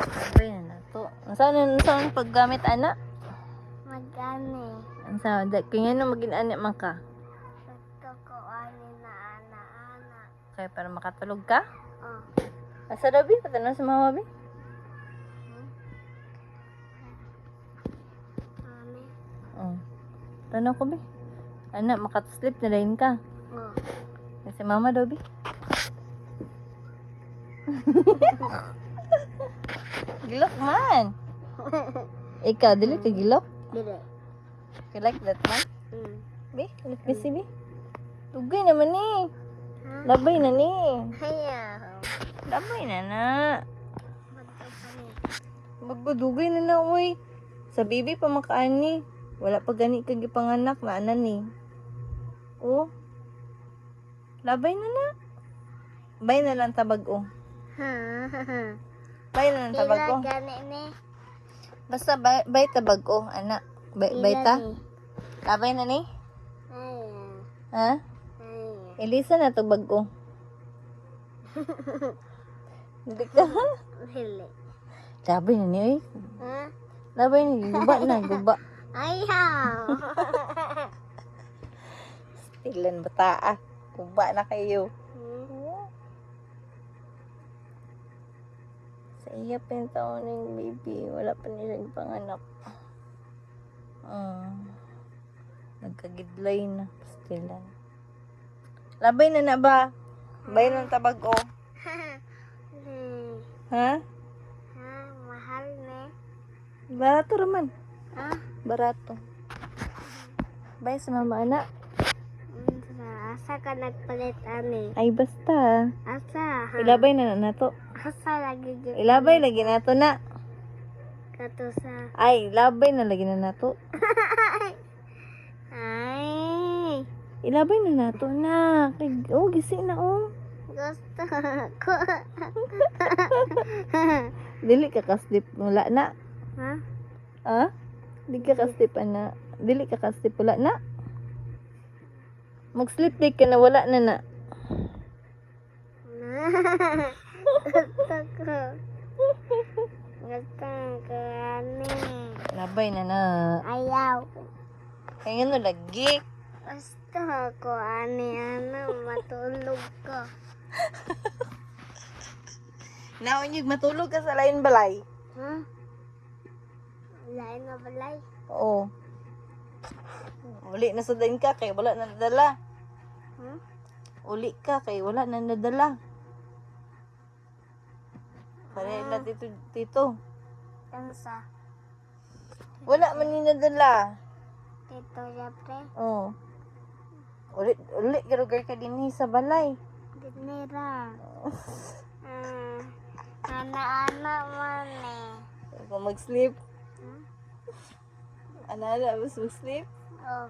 Sabay na to. Saan paggamit ana? Magani. Sa kanya no maging ana man ka. Gusto ko ani na ana-ana. Kaya para makatulog ka? Oh. Asa dabi patanong sa mama bi? Mami. Oh. Tanong ko bi. Ana makasleep na rin ka. Oh. Kasi mama daw bi. Gilok man. Ikaw dili ka gilok? Dili. You like that man? Bi, let me see bi. Tugay naman ni. Ha? Labay na ni. Hayaw. Labay na na. Bato pa ni. Magdugay na na uy. Sa bibi pa makaan ni. Wala pa gani kag ipanganak na ana ni. Oh. Labay na na. Bay na lang tabag oh. Ha. Bay na lang tabag oh. Gani ni. Basta bay tabag oh, ana. Bay ta. Labay na ni. Hayaw. Ha? Hayaw. Elisa na to bago. Hindi ka. Dili. Labay na ni oy. Ha? Labay na guba na guba. Ayaw. Ilan bata ah. Guba na kayo. Sa iya pa yung taon ng baby. Wala pa nilang panganak. Nagkagidlay na. Pastilan. Labay na na ba? Bay ng tabag o. Ha? Ha? Mahal ni. Barato raman. Ha? Barato. Bay sa mama anak. Asa ka nagpalit ani? Ay basta. Asa? Ha? Ilabay na to. Asa lagi gyud Ilabay lagi na to na. kato sa Ay, ilabay na lagi na to. ay Ilabay na to na. Oh, gising na oh. gusto ko. Dili ka kaslip wala na. Ha? Ha? Dili ka kaslip ana. Dili ka kaslip wala na. Mag-sleep day ka na wala na na. Gusto ko. Gusto ko ani. Labay na na. Ayaw. Kaya nga no lagi. Gusto ko ani matulog ko. Naon matulog ka sa lain balay. Ha? Lain na balay. Oo. Uli na sa dain ka kay wala na nadala. Ha? Uli ka kay wala na nadala. Kaya na tito. Tansa. Wala man ni nadala. Tito Japre. Oo. Uli garugar ka din sa balay. Dinira. Ana-ana man eh. Kung mag-sleep. Hmm? Ana-ana, mas mag-sleep. Oh.